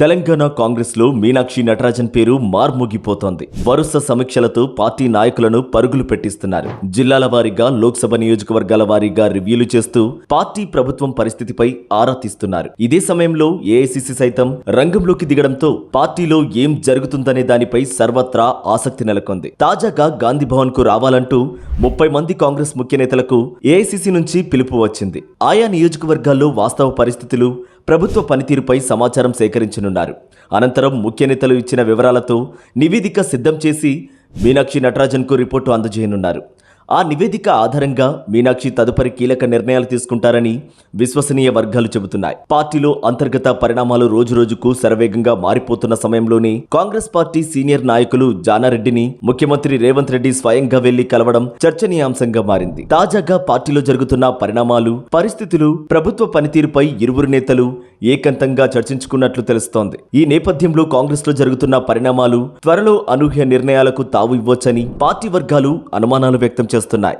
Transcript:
తెలంగాణ కాంగ్రెస్ లో మీనాక్షి నటరాజన్ పేరు మార్మోగిపోతోంది. వరుస సమీక్షలతో పార్టీ నాయకులను పరుగులు పెట్టిస్తున్నారు. జిల్లాల వారీగా, లోక్సభ నియోజకవర్గాల వారీగా రివ్యూలు చేస్తూ పార్టీ ప్రభుత్వం పరిస్థితిపై ఆరా తీస్తున్నారు. ఇదే సమయంలో ఏఐసీసీ సైతం రంగంలోకి దిగడంతో పార్టీలో ఏం జరుగుతుందనే దానిపై సర్వత్రా ఆసక్తి నెలకొంది. తాజాగా గాంధీ భవన్ కు రావాలంటూ 30 మంది కాంగ్రెస్ ముఖ్య నేతలకు ఏఐసీసీ నుంచి పిలుపు వచ్చింది. ఆయా నియోజకవర్గాల్లో వాస్తవ పరిస్థితులు, ప్రభుత్వ పనితీరుపై సమాచారం సేకరించనున్నారు. అనంతరం ముఖ్య నేతలు ఇచ్చిన వివరాలతో నివేదిక సిద్ధం చేసి మీనాక్షి నటరాజన్కు రిపోర్టు అందజేయనున్నారు. ఆ నివేదిక ఆధారంగా మీనాక్షి తదుపరి కీలక నిర్ణయాలు తీసుకుంటారని విశ్వసనీయ వర్గాలు చెబుతున్నాయి. పార్టీలో అంతర్గత పరిణామాలు రోజురోజుకు శరవేగంగా మారిపోతున్న సమయంలోనే కాంగ్రెస్ పార్టీ సీనియర్ నాయకులు జానారెడ్డిని ముఖ్యమంత్రి రేవంత్ రెడ్డి స్వయంగా వెళ్లి కలవడం చర్చనీయాంశంగా మారింది. తాజాగా పార్టీలో జరుగుతున్న పరిణామాలు, పరిస్థితులు, ప్రభుత్వ పనితీరుపై ఇరువురు నేతలు ఏకంతంగా చర్చించుకున్నట్లు తెలుస్తోంది. ఈ నేపథ్యంలో కాంగ్రెస్ లో జరుగుతున్న పరిణామాలు త్వరలో అనూహ్య నిర్ణయాలకు తావు ఇవ్వొచ్చని పార్టీ వర్గాలు అనుమానాలు వ్యక్తం చేస్తున్నాయి.